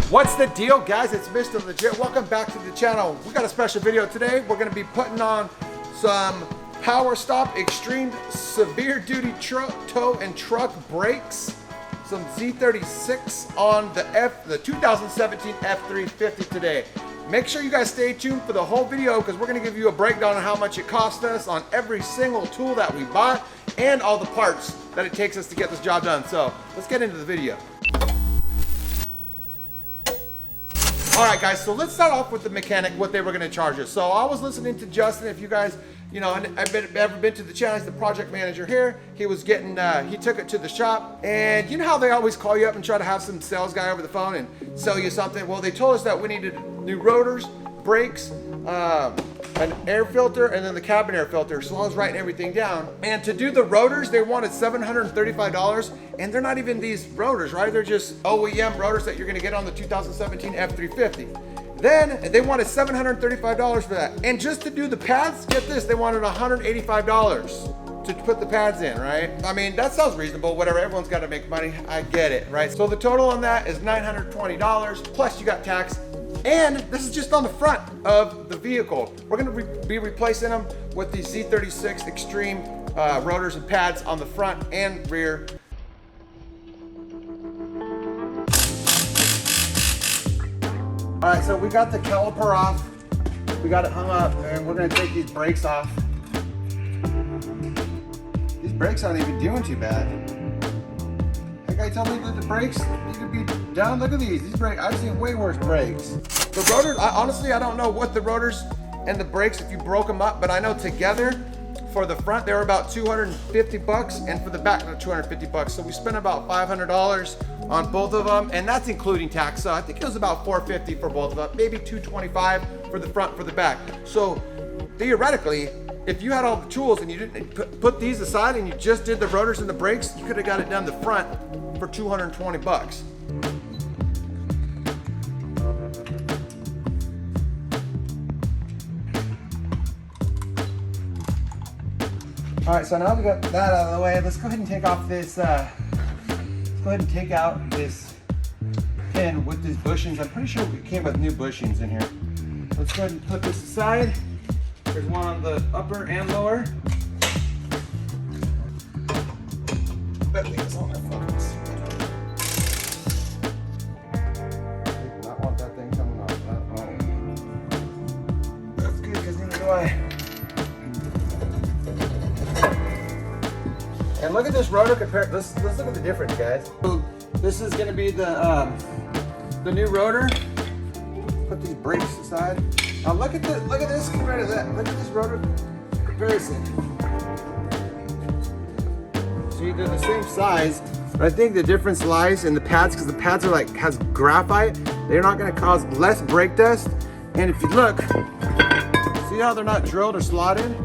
What's the deal, guys? It's Mr. Legit. Welcome back to the channel. We got a special video today. We're gonna be putting on some Power Stop Extreme Severe Duty Tow and Truck brakes. Some Z36 on the 2017 F350 today. Make sure you guys stay tuned for the whole video because we're gonna give you a breakdown on how much it cost us on every single tool that we bought and all the parts that it takes us to get this job done. So let's get into the video. All right, guys, so let's start off with the mechanic, what they were gonna charge us. So I was listening to Justin. If you guys, you know, ever been to the channel, he's the project manager here. He was getting, he took it to the shop, and you know how they always call you up and try to have some sales guy over the phone and sell you something? Well, they told us that we needed new rotors, brakes, an air filter, and then the cabin air filter, so I was writing everything down. And to do the rotors, they wanted $735, and they're not even these rotors, right? They're just OEM rotors that you're gonna get on the 2017 F350. Then they wanted $735 for that. And just to do the pads, get this, they wanted $185 to put the pads in, right? I mean, that sounds reasonable, whatever, everyone's gotta make money, I get it, right? So the total on that is $920, plus you got tax. And this is just on the front of the vehicle. We're gonna be replacing them with these Z36 Extreme rotors and pads on the front and rear. All right, so we got the caliper off. We got it hung up, and we're gonna take these brakes off. These brakes aren't even doing too bad. That guy told me that the brakes need to be down. Look at these brakes. I've seen way worse brakes. The rotors, honestly, I don't know what the rotors and the brakes, if you broke them up, but I know together for the front, they were about 250 bucks, and for the back, they're 250 bucks. So we spent about $500 on both of them, and that's including tax. So I think it was about 450 for both of them, maybe 225 for the front, for the back. So theoretically, if you had all the tools and you didn't put these aside and you just did the rotors and the brakes, you could have got it done the front for 220 bucks. All right, so now we got that out of the way. Let's go ahead and take off this, let's go ahead and take out this pin with these bushings. I'm pretty sure it came with new bushings in here. Let's go ahead and put this aside. There's one on the upper and lower. Better leave this on there, folks. Do not want that thing coming off. That's good, because neither do I. And look at this rotor compared. Let's look at the difference, guys. So this is going to be the new rotor. Put these brakes aside. Now look at this compared to that. Look at this rotor comparison. See, they're the same size, but I think the difference lies in the pads, because the pads are like has graphite. They're not going to cause less brake dust. And if you look, see how they're not drilled or slotted?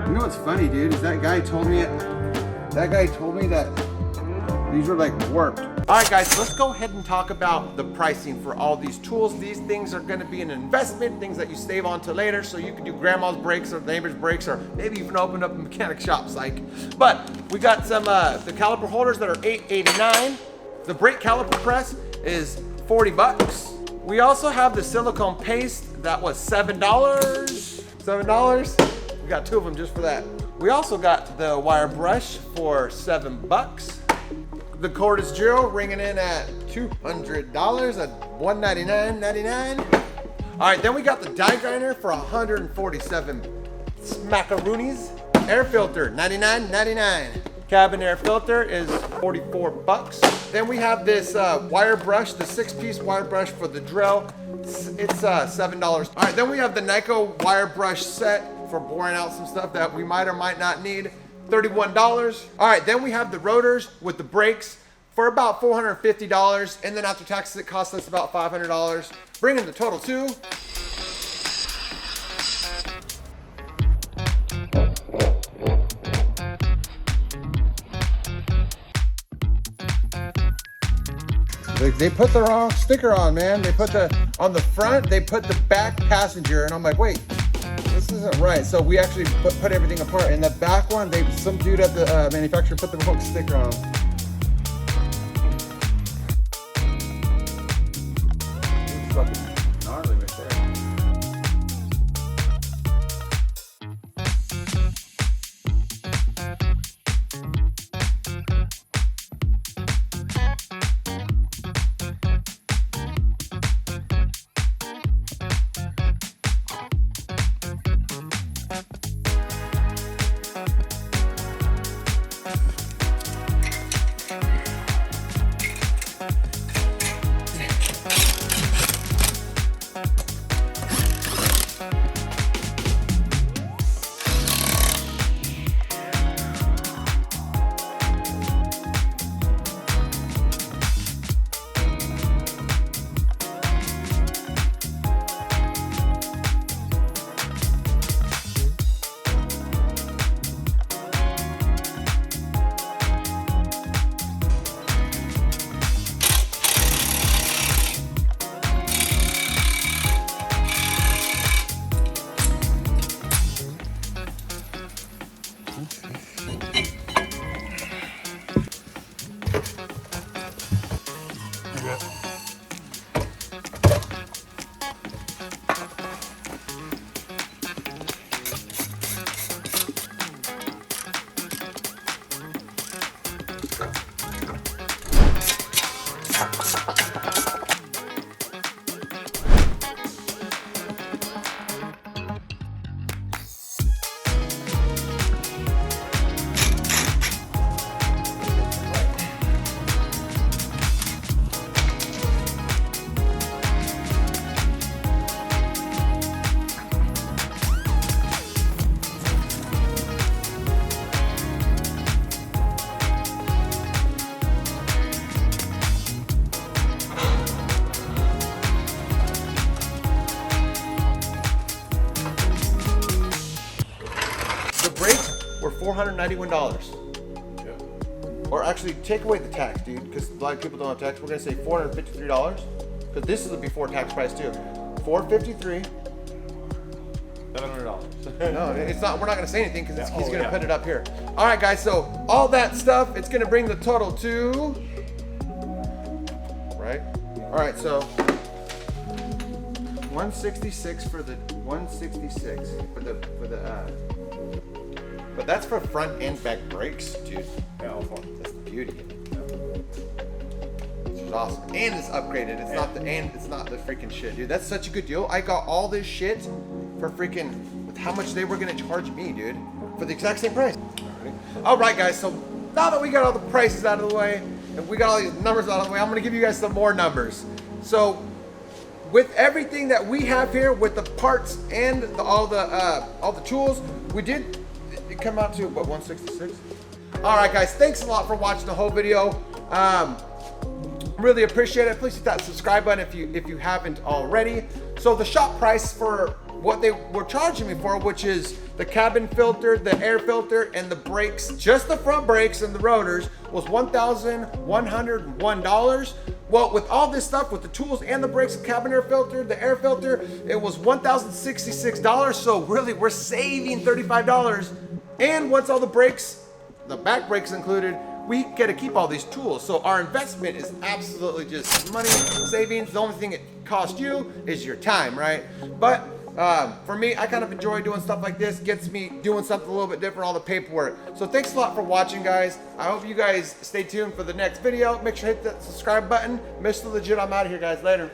You know what's funny, dude, is that guy told me that these were like warped. All right, guys, let's go ahead and talk about the pricing for all these tools. These things are gonna be an investment, things that you save on to later, so you can do grandma's brakes or neighbor's brakes, or maybe even open up a mechanic shop, psych. But we got some, the caliper holders that are $8.89. The brake caliper press is 40 bucks. We also have the silicone paste that was $7. We got two of them just for that. We also got the wire brush for $7. The cordless drill ringing in at $200 at $199.99. All right, then we got the die grinder for 147 smackaroonies. Air filter, $99.99. Cabin air filter is 44 bucks. Then we have this wire brush, the 6-piece wire brush for the drill. It's $7. All right, then we have the Nyko wire brush set for boring out some stuff that we might or might not need, $31. All right, then we have the rotors with the brakes for about $450, and then after taxes it costs us about $500, bringing the total to They put the wrong sticker on, man. They put on the front, they put the back passenger, and I'm like, wait, This isn't right. So we actually put everything apart. And the back one, some dude at the manufacturer put the wrong sticker on. It's fucking gnarly right there. Were $491. Yeah. Or actually, take away the tax, dude, because a lot of people don't have tax. We're gonna say $453, because this is a before tax price too. $453. $700. No, it's not. We're not gonna say anything because he's gonna put it up here. All right, guys. So all that stuff, it's gonna bring the total to. Right. All right. So 166 for the 166 for the. But that's for front and back brakes, dude. Yeah, that's the beauty. This is awesome, and it's upgraded. It's not the freaking shit, dude. That's such a good deal. I got all this shit for freaking with how much they were gonna charge me, dude, for the exact same price. All right, guys. So now that we got all the prices out of the way and we got all these numbers out of the way, I'm gonna give you guys some more numbers. So with everything that we have here, with the parts and all the tools, we did. It come out to what, 166? All right, guys, thanks a lot for watching the whole video. Really appreciate it. Please hit that subscribe button if you haven't already. So the shop price for what they were charging me for, which is the cabin filter, the air filter, and the brakes, just the front brakes and the rotors, was $1,101. Well, with all this stuff, with the tools and the brakes, the cabin air filter, the air filter, it was $1,066. So really, we're saving $35. And once all the brakes, the back brakes included, we get to keep all these tools. So our investment is absolutely just money savings. The only thing it costs you is your time, right? But for me, I kind of enjoy doing stuff like this. Gets me doing something a little bit different, all the paperwork. So thanks a lot for watching, guys. I hope you guys stay tuned for the next video. Make sure to hit that subscribe button. Mr. Legit, I'm out of here, guys. Later.